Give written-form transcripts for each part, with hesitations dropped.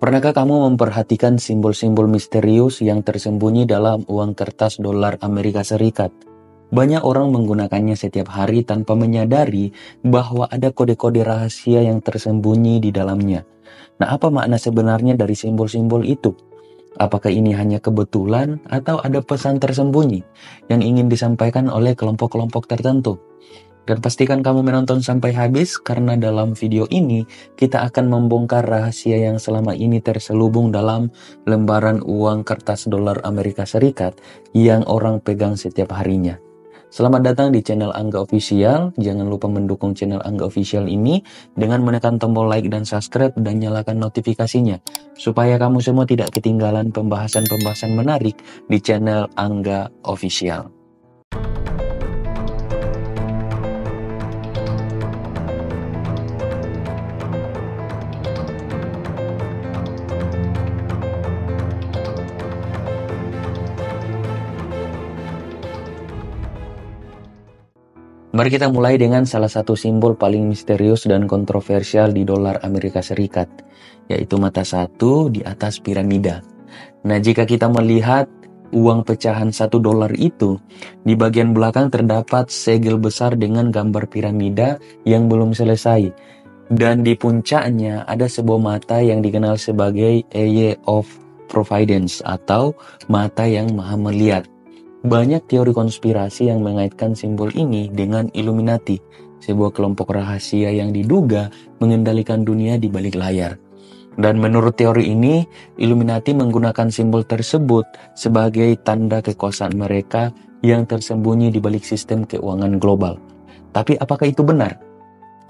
Pernahkah kamu memperhatikan simbol-simbol misterius yang tersembunyi dalam uang kertas dolar Amerika Serikat? Banyak orang menggunakannya setiap hari tanpa menyadari bahwa ada kode-kode rahasia yang tersembunyi di dalamnya. Nah, apa makna sebenarnya dari simbol-simbol itu? Apakah ini hanya kebetulan atau ada pesan tersembunyi yang ingin disampaikan oleh kelompok-kelompok tertentu? Dan pastikan kamu menonton sampai habis karena dalam video ini kita akan membongkar rahasia yang selama ini terselubung dalam lembaran uang kertas dolar Amerika Serikat yang orang pegang setiap harinya. Selamat datang di channel Angga Official. Jangan lupa mendukung channel Angga Official ini dengan menekan tombol like dan subscribe dan nyalakan notifikasinya supaya kamu semua tidak ketinggalan pembahasan-pembahasan menarik di channel Angga Official. Mari kita mulai dengan salah satu simbol paling misterius dan kontroversial di dolar Amerika Serikat, yaitu mata satu di atas piramida. Nah, jika kita melihat uang pecahan $1 itu, di bagian belakang terdapat segel besar dengan gambar piramida yang belum selesai. Dan di puncaknya ada sebuah mata yang dikenal sebagai Eye of Providence atau mata yang maha melihat. Banyak teori konspirasi yang mengaitkan simbol ini dengan Illuminati, sebuah kelompok rahasia yang diduga mengendalikan dunia di balik layar. Dan menurut teori ini, Illuminati menggunakan simbol tersebut sebagai tanda kekuasaan mereka yang tersembunyi di balik sistem keuangan global. Tapi apakah itu benar?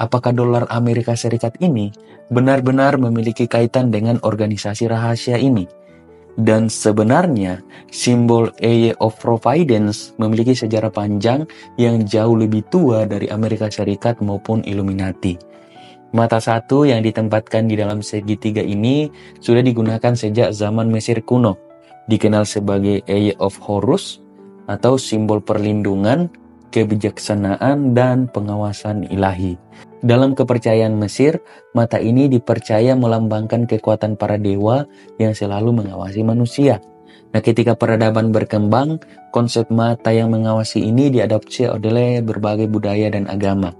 Apakah dolar Amerika Serikat ini benar-benar memiliki kaitan dengan organisasi rahasia ini? Dan sebenarnya, simbol Eye of Providence memiliki sejarah panjang yang jauh lebih tua dari Amerika Serikat maupun Illuminati. Mata satu yang ditempatkan di dalam segitiga ini sudah digunakan sejak zaman Mesir kuno, dikenal sebagai Eye of Horus atau simbol perlindungan, kebijaksanaan, dan pengawasan ilahi. Dalam kepercayaan Mesir, mata ini dipercaya melambangkan kekuatan para dewa yang selalu mengawasi manusia. Nah, ketika peradaban berkembang, konsep mata yang mengawasi ini diadopsi oleh berbagai budaya dan agama.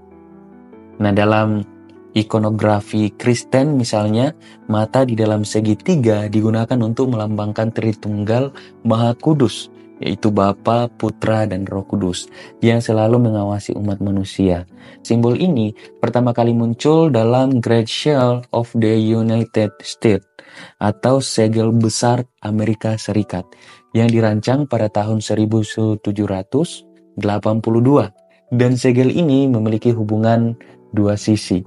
Nah, dalam ikonografi Kristen misalnya, mata di dalam segitiga digunakan untuk melambangkan Tritunggal Maha Kudus, yaitu Bapa, Putra, dan Roh Kudus, yang selalu mengawasi umat manusia. Simbol ini pertama kali muncul dalam Great Seal of the United States, atau segel besar Amerika Serikat, yang dirancang pada tahun 1782, dan segel ini memiliki hubungan dua sisi.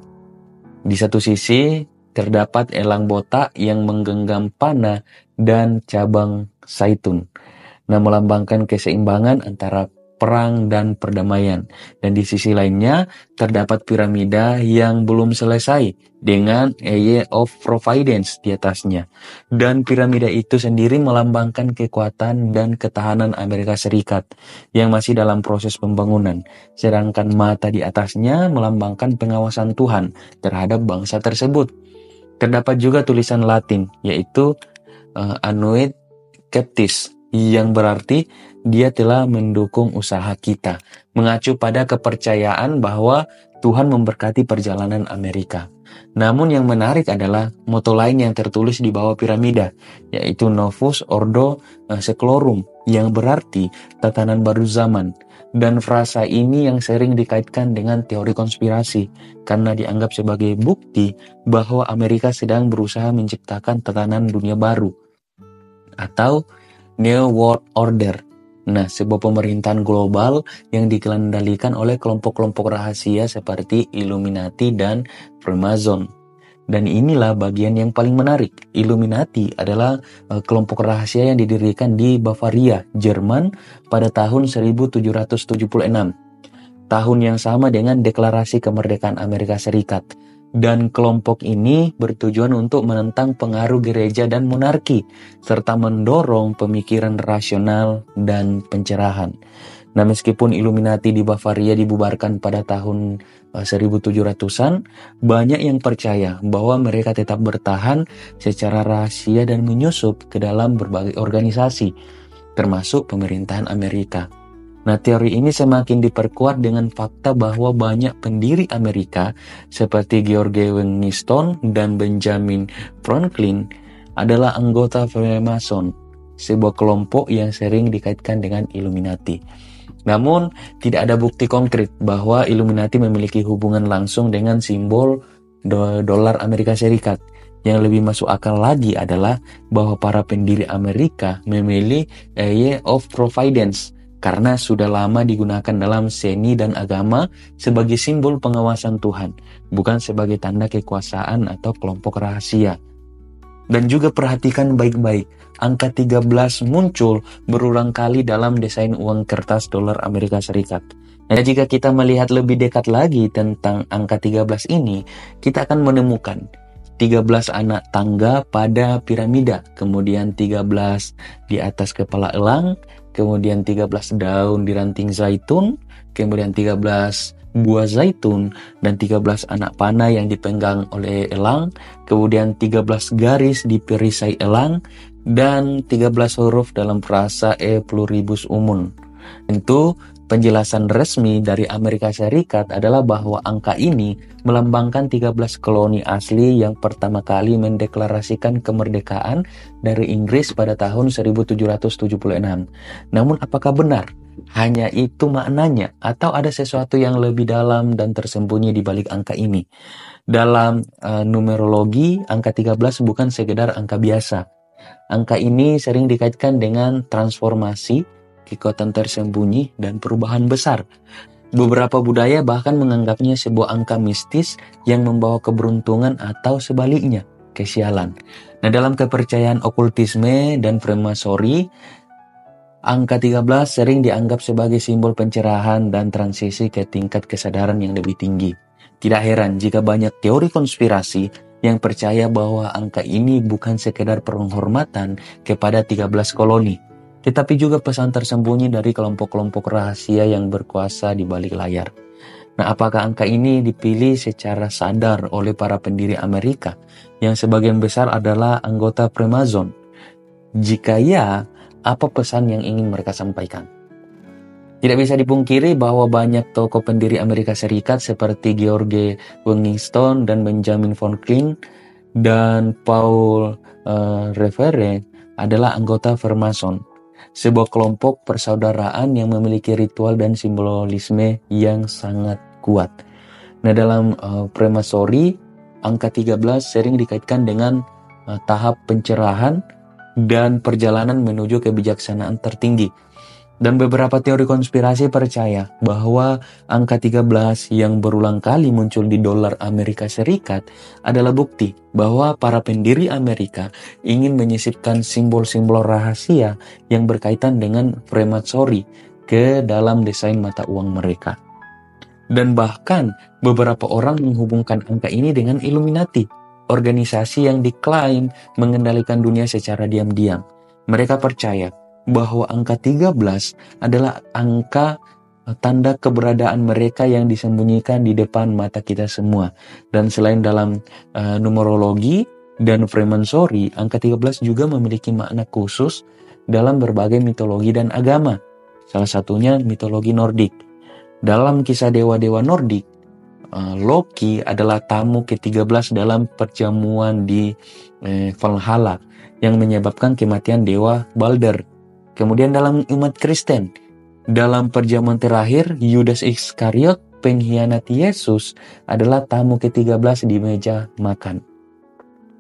Di satu sisi, terdapat elang botak yang menggenggam panah dan cabang zaitun. Nah, melambangkan keseimbangan antara perang dan perdamaian. Dan di sisi lainnya, terdapat piramida yang belum selesai dengan Eye of Providence di atasnya. Dan piramida itu sendiri melambangkan kekuatan dan ketahanan Amerika Serikat yang masih dalam proses pembangunan. Sedangkan mata di atasnya melambangkan pengawasan Tuhan terhadap bangsa tersebut. Terdapat juga tulisan Latin, yaitu Annuit Captis, yang berarti dia telah mendukung usaha kita, mengacu pada kepercayaan bahwa Tuhan memberkati perjalanan Amerika. Namun yang menarik adalah moto lain yang tertulis di bawah piramida, yaitu Novus Ordo Seclorum, yang berarti tatanan baru zaman. Dan frasa ini yang sering dikaitkan dengan teori konspirasi, karena dianggap sebagai bukti bahwa Amerika sedang berusaha menciptakan tatanan dunia baru, atau New World Order. Nah, sebuah pemerintahan global yang dikendalikan oleh kelompok-kelompok rahasia seperti Illuminati dan Freemason. Dan inilah bagian yang paling menarik. Illuminati adalah kelompok rahasia yang didirikan di Bavaria, Jerman pada tahun 1776. Tahun yang sama dengan Deklarasi Kemerdekaan Amerika Serikat. Dan kelompok ini bertujuan untuk menentang pengaruh gereja dan monarki, serta mendorong pemikiran rasional dan pencerahan. Nah, meskipun Illuminati di Bavaria dibubarkan pada tahun 1700-an, banyak yang percaya bahwa mereka tetap bertahan secara rahasia dan menyusup ke dalam berbagai organisasi, termasuk pemerintahan Amerika. Nah, teori ini semakin diperkuat dengan fakta bahwa banyak pendiri Amerika seperti George Washington dan Benjamin Franklin adalah anggota Freemason, sebuah kelompok yang sering dikaitkan dengan Illuminati. Namun, tidak ada bukti konkret bahwa Illuminati memiliki hubungan langsung dengan simbol dolar Amerika Serikat. Yang lebih masuk akal lagi adalah bahwa para pendiri Amerika memilih Eye of Providence karena sudah lama digunakan dalam seni dan agama sebagai simbol pengawasan Tuhan, bukan sebagai tanda kekuasaan atau kelompok rahasia. Dan juga perhatikan baik-baik, angka 13 muncul berulang kali dalam desain uang kertas dolar Amerika Serikat. Nah, jika kita melihat lebih dekat lagi tentang angka 13 ini, kita akan menemukan 13 anak tangga pada piramida, kemudian 13 di atas kepala elang, kemudian 13 daun di ranting zaitun, kemudian 13 buah zaitun, dan 13 anak panah yang dipegang oleh elang, kemudian 13 garis di perisai elang, dan 13 huruf dalam frasa E pluribus unum. Tentu, penjelasan resmi dari Amerika Serikat adalah bahwa angka ini melambangkan 13 koloni asli yang pertama kali mendeklarasikan kemerdekaan dari Inggris pada tahun 1776. Namun apakah benar hanya itu maknanya atau ada sesuatu yang lebih dalam dan tersembunyi di balik angka ini? Dalam numerologi, angka 13 bukan sekedar angka biasa. Angka ini sering dikaitkan dengan transformasi, kekuatan tersembunyi, dan perubahan besar. Beberapa budaya bahkan menganggapnya sebuah angka mistis yang membawa keberuntungan atau sebaliknya, kesialan. Nah, dalam kepercayaan okultisme dan Freemasonry, angka 13 sering dianggap sebagai simbol pencerahan dan transisi ke tingkat kesadaran yang lebih tinggi. Tidak heran jika banyak teori konspirasi yang percaya bahwa angka ini bukan sekedar penghormatan kepada 13 koloni, tetapi juga pesan tersembunyi dari kelompok-kelompok rahasia yang berkuasa di balik layar. Nah, apakah angka ini dipilih secara sadar oleh para pendiri Amerika yang sebagian besar adalah anggota Freemason? Jika ya, apa pesan yang ingin mereka sampaikan? Tidak bisa dipungkiri bahwa banyak tokoh pendiri Amerika Serikat seperti George Washington dan Benjamin Franklin dan Paul Revere adalah anggota Freemason, sebuah kelompok persaudaraan yang memiliki ritual dan simbolisme yang sangat kuat. Nah, dalam Freemasonry, angka 13 sering dikaitkan dengan tahap pencerahan dan perjalanan menuju kebijaksanaan tertinggi. Dan beberapa teori konspirasi percaya bahwa angka 13 yang berulang kali muncul di dolar Amerika Serikat adalah bukti bahwa para pendiri Amerika ingin menyisipkan simbol-simbol rahasia yang berkaitan dengan Freemasonry ke dalam desain mata uang mereka. Dan bahkan beberapa orang menghubungkan angka ini dengan Illuminati, organisasi yang diklaim mengendalikan dunia secara diam-diam. Mereka percaya bahwa angka 13 adalah angka tanda keberadaan mereka yang disembunyikan di depan mata kita semua. Dan selain dalam numerologi dan Freemasonry, angka 13 juga memiliki makna khusus dalam berbagai mitologi dan agama. Salah satunya mitologi Nordik. Dalam kisah dewa-dewa Nordik, Loki adalah tamu ke-13 dalam perjamuan di Valhalla yang menyebabkan kematian dewa Balder. Kemudian dalam umat Kristen, dalam perjamuan terakhir, Yudas Iskariot, pengkhianat Yesus, adalah tamu ke-13 di meja makan.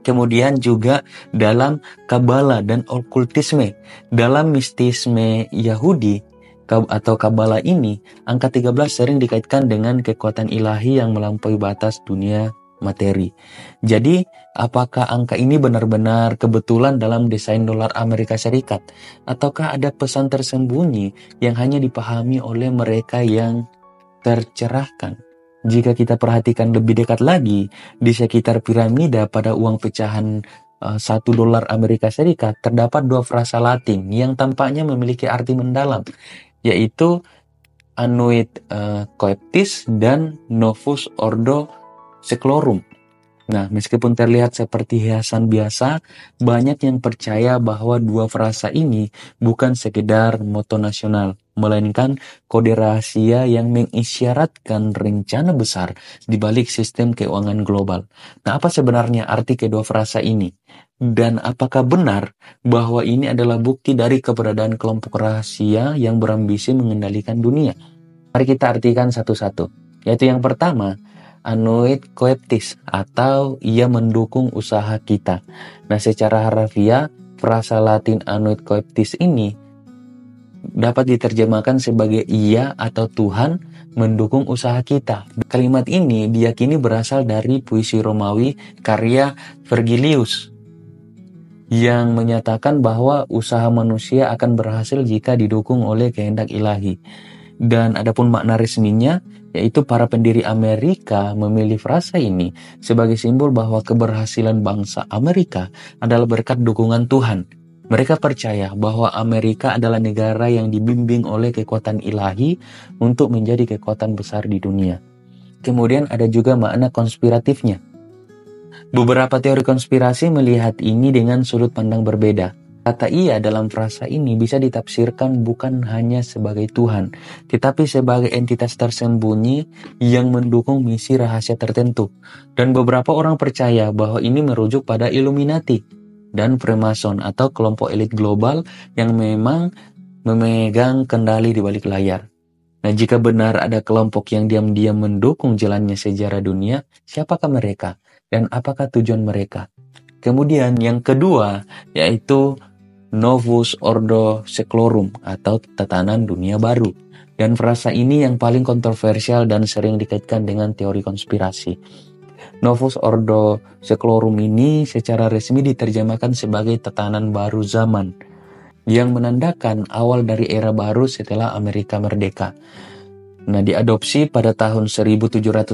Kemudian juga dalam Kabbalah dan okultisme, dalam mistisme Yahudi atau Kabbalah ini, angka 13 sering dikaitkan dengan kekuatan ilahi yang melampaui batas dunia materi. Jadi, apakah angka ini benar-benar kebetulan dalam desain dolar Amerika Serikat? Ataukah ada pesan tersembunyi yang hanya dipahami oleh mereka yang tercerahkan? Jika kita perhatikan lebih dekat lagi, di sekitar piramida pada uang pecahan $1 Amerika Serikat terdapat 2 frasa Latin yang tampaknya memiliki arti mendalam, yaitu Annuit Coeptis dan Novus Ordo Seclorum. Nah, meskipun terlihat seperti hiasan biasa, banyak yang percaya bahwa dua frasa ini bukan sekedar moto nasional, melainkan kode rahasia yang mengisyaratkan rencana besar di balik sistem keuangan global. Nah, apa sebenarnya arti kedua frasa ini? Dan apakah benar bahwa ini adalah bukti dari keberadaan kelompok rahasia yang berambisi mengendalikan dunia? Mari kita artikan satu-satu. Yaitu yang pertama, Annuit Coeptis atau ia mendukung usaha kita. Nah, secara harfiah, frasa Latin Annuit Coeptis ini dapat diterjemahkan sebagai ia atau Tuhan mendukung usaha kita. Kalimat ini diyakini berasal dari puisi Romawi karya Vergilius yang menyatakan bahwa usaha manusia akan berhasil jika didukung oleh kehendak ilahi. Dan adapun makna resminya, yaitu para pendiri Amerika memilih frasa ini sebagai simbol bahwa keberhasilan bangsa Amerika adalah berkat dukungan Tuhan. Mereka percaya bahwa Amerika adalah negara yang dibimbing oleh kekuatan ilahi untuk menjadi kekuatan besar di dunia. Kemudian ada juga makna konspiratifnya. Beberapa teori konspirasi melihat ini dengan sudut pandang berbeda. Kata ia dalam frasa ini bisa ditafsirkan bukan hanya sebagai Tuhan, tetapi sebagai entitas tersembunyi yang mendukung misi rahasia tertentu. Dan beberapa orang percaya bahwa ini merujuk pada Illuminati dan Freemason atau kelompok elit global yang memang memegang kendali di balik layar. Nah, jika benar ada kelompok yang diam-diam mendukung jalannya sejarah dunia, siapakah mereka? Dan apakah tujuan mereka? Kemudian yang kedua, yaitu Novus Ordo Seclorum atau tatanan dunia baru. Dan frasa ini yang paling kontroversial dan sering dikaitkan dengan teori konspirasi. Novus Ordo Seclorum ini secara resmi diterjemahkan sebagai tatanan baru zaman, yang menandakan awal dari era baru setelah Amerika merdeka. Nah, diadopsi pada tahun 1782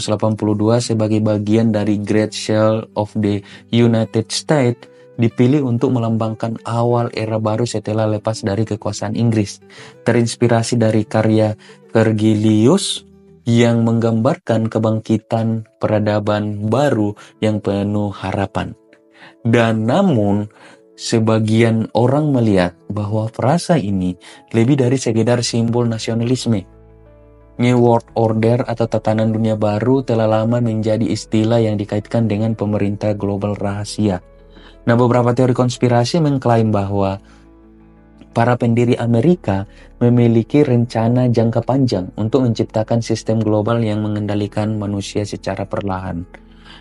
sebagai bagian dari Great Shell of the United States, dipilih untuk melambangkan awal era baru setelah lepas dari kekuasaan Inggris. Terinspirasi dari karya Vergilius yang menggambarkan kebangkitan peradaban baru yang penuh harapan. Dan namun, sebagian orang melihat bahwa frasa ini lebih dari sekedar simbol nasionalisme. New World Order atau tatanan dunia baru telah lama menjadi istilah yang dikaitkan dengan pemerintah global rahasia. Nah, beberapa teori konspirasi mengklaim bahwa para pendiri Amerika memiliki rencana jangka panjang untuk menciptakan sistem global yang mengendalikan manusia secara perlahan.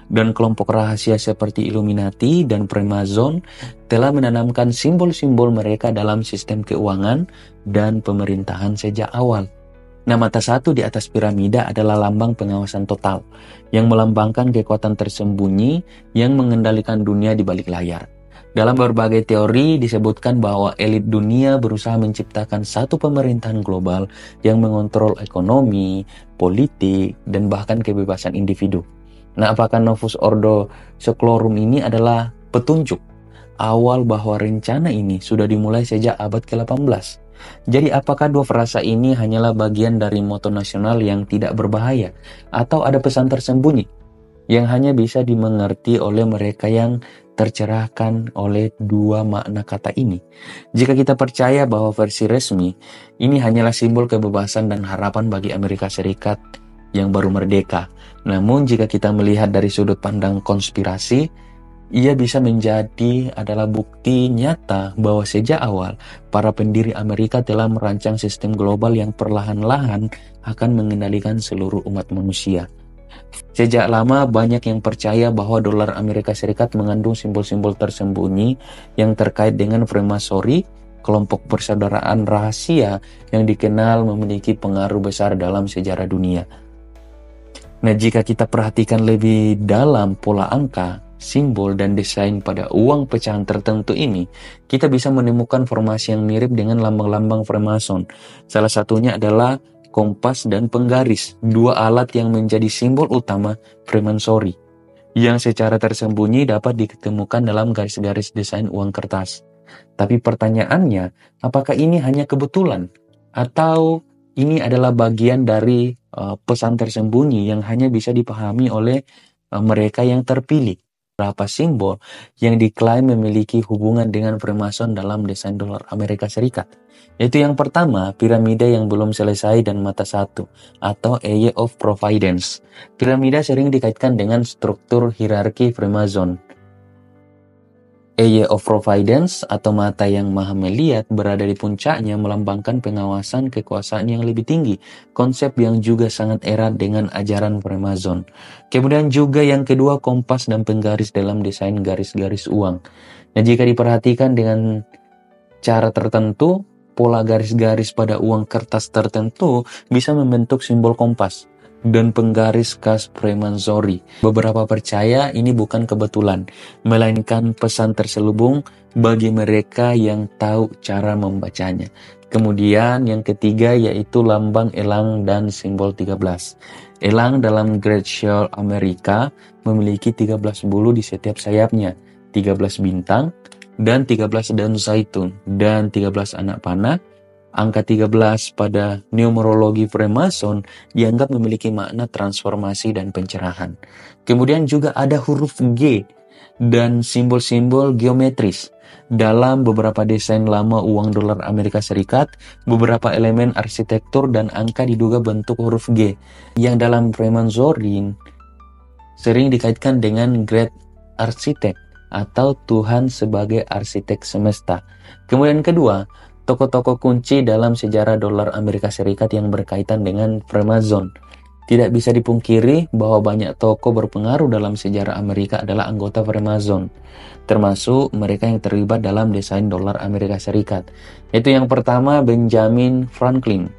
Dan kelompok rahasia seperti Illuminati dan Freemason telah menanamkan simbol-simbol mereka dalam sistem keuangan dan pemerintahan sejak awal. Nah, mata satu di atas piramida adalah lambang pengawasan total, yang melambangkan kekuatan tersembunyi yang mengendalikan dunia di balik layar. Dalam berbagai teori disebutkan bahwa elit dunia berusaha menciptakan satu pemerintahan global yang mengontrol ekonomi, politik, dan bahkan kebebasan individu. Nah, apakah Novus Ordo Seclorum ini adalah petunjuk awal bahwa rencana ini sudah dimulai sejak abad ke-18? Jadi apakah dua frasa ini hanyalah bagian dari moto nasional yang tidak berbahaya? Atau ada pesan tersembunyi yang hanya bisa dimengerti oleh mereka yang tercerahkan oleh dua makna kata ini? Jika kita percaya bahwa versi resmi ini hanyalah simbol kebebasan dan harapan bagi Amerika Serikat yang baru merdeka. Namun jika kita melihat dari sudut pandang konspirasi, ia bisa menjadi adalah bukti nyata bahwa sejak awal para pendiri Amerika telah merancang sistem global yang perlahan-lahan akan mengendalikan seluruh umat manusia. Sejak lama banyak yang percaya bahwa dolar Amerika Serikat mengandung simbol-simbol tersembunyi yang terkait dengan Freemasonry, kelompok persaudaraan rahasia yang dikenal memiliki pengaruh besar dalam sejarah dunia. Nah, jika kita perhatikan lebih dalam pola angka, simbol dan desain pada uang pecahan tertentu ini, kita bisa menemukan formasi yang mirip dengan lambang-lambang Freemason. Salah satunya adalah kompas dan penggaris, dua alat yang menjadi simbol utama Freemasonry, yang secara tersembunyi dapat ditemukan dalam garis-garis desain uang kertas. Tapi pertanyaannya, apakah ini hanya kebetulan? Atau ini adalah bagian dari pesan tersembunyi yang hanya bisa dipahami oleh mereka yang terpilih. Beberapa simbol yang diklaim memiliki hubungan dengan Freemason dalam desain dolar Amerika Serikat. Yaitu yang pertama, piramida yang belum selesai dan mata satu, atau Eye of Providence. Piramida sering dikaitkan dengan struktur hierarki Freemason. Eye of Providence atau mata yang maha melihat berada di puncaknya melambangkan pengawasan kekuasaan yang lebih tinggi, konsep yang juga sangat erat dengan ajaran Freemason. Kemudian juga yang kedua, kompas dan penggaris dalam desain garis-garis uang. Nah, jika diperhatikan dengan cara tertentu, pola garis-garis pada uang kertas tertentu bisa membentuk simbol kompas dan penggaris khas Freemasonry. Beberapa percaya ini bukan kebetulan, melainkan pesan terselubung bagi mereka yang tahu cara membacanya. Kemudian yang ketiga yaitu lambang elang dan simbol 13. Elang dalam Great Shield Amerika memiliki 13 bulu di setiap sayapnya, 13 bintang, dan 13 daun zaitun, dan 13 anak panah. Angka 13 pada numerologi Freemason dianggap memiliki makna transformasi dan pencerahan. Kemudian juga ada huruf G dan simbol-simbol geometris. Dalam beberapa desain lama uang dolar Amerika Serikat, beberapa elemen arsitektur dan angka diduga bentuk huruf G, yang dalam Freemasonry sering dikaitkan dengan Great Architect atau Tuhan sebagai arsitek semesta. Kemudian kedua, tokoh-tokoh kunci dalam sejarah dolar Amerika Serikat yang berkaitan dengan Freemason. Tidak bisa dipungkiri bahwa banyak tokoh berpengaruh dalam sejarah Amerika adalah anggota Freemason, termasuk mereka yang terlibat dalam desain dolar Amerika Serikat. Itu yang pertama, Benjamin Franklin,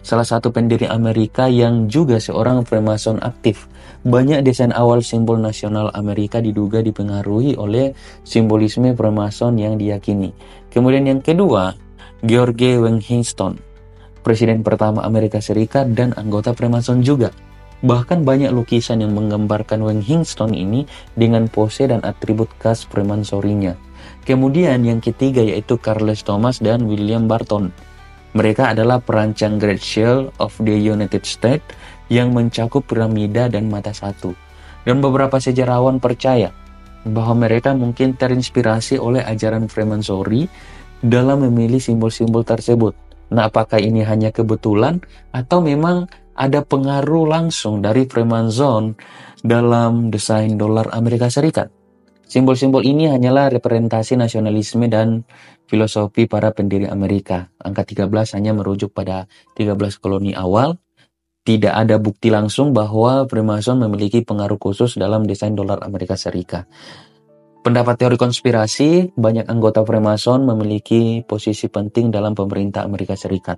salah satu pendiri Amerika yang juga seorang Freemason aktif. Banyak desain awal simbol nasional Amerika diduga dipengaruhi oleh simbolisme Freemason yang diyakini. Kemudian yang kedua, George Washington, presiden pertama Amerika Serikat dan anggota Freemason juga. Bahkan banyak lukisan yang menggambarkan Washington ini dengan pose dan atribut khas Freemasonry-nya. Kemudian yang ketiga yaitu Charles Thomas dan William Barton. Mereka adalah perancang Great Shield of the United States yang mencakup piramida dan mata satu. Dan beberapa sejarawan percaya bahwa mereka mungkin terinspirasi oleh ajaran Freemasonry dalam memilih simbol-simbol tersebut. Nah, apakah ini hanya kebetulan atau memang ada pengaruh langsung dari Freemason dalam desain dolar Amerika Serikat? Simbol-simbol ini hanyalah representasi nasionalisme dan filosofi para pendiri Amerika. Angka 13 hanya merujuk pada 13 koloni awal. Tidak ada bukti langsung bahwa Freemason memiliki pengaruh khusus dalam desain dolar Amerika Serikat. Pendapat teori konspirasi, banyak anggota Freemason memiliki posisi penting dalam pemerintah Amerika Serikat,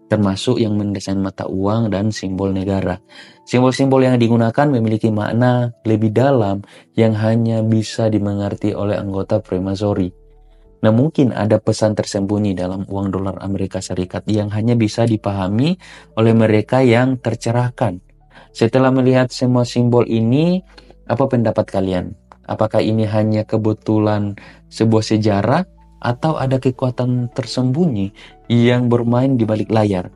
termasuk yang mendesain mata uang dan simbol negara. Simbol-simbol yang digunakan memiliki makna lebih dalam yang hanya bisa dimengerti oleh anggota Freemasonry. Nah, mungkin ada pesan tersembunyi dalam uang dolar Amerika Serikat yang hanya bisa dipahami oleh mereka yang tercerahkan. Setelah melihat semua simbol ini, apa pendapat kalian? Apakah ini hanya kebetulan sebuah sejarah atau ada kekuatan tersembunyi yang bermain di balik layar?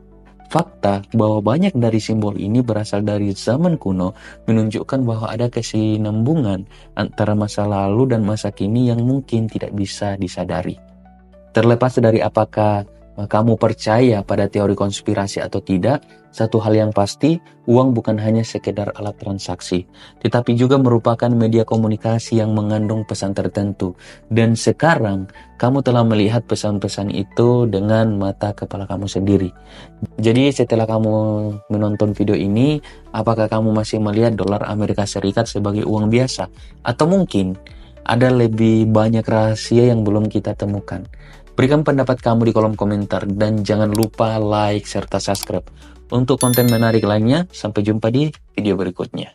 Fakta bahwa banyak dari simbol ini berasal dari zaman kuno menunjukkan bahwa ada kesinambungan antara masa lalu dan masa kini yang mungkin tidak bisa disadari. Terlepas dari apakah kamu percaya pada teori konspirasi atau tidak, satu hal yang pasti, uang bukan hanya sekedar alat transaksi, tetapi juga merupakan media komunikasi yang mengandung pesan tertentu. Dan sekarang, kamu telah melihat pesan-pesan itu dengan mata kepala kamu sendiri. Jadi setelah kamu menonton video ini, apakah kamu masih melihat dolar Amerika Serikat sebagai uang biasa? Atau mungkin ada lebih banyak rahasia yang belum kita temukan? Berikan pendapat kamu di kolom komentar dan jangan lupa like serta subscribe. Untuk konten menarik lainnya, sampai jumpa di video berikutnya.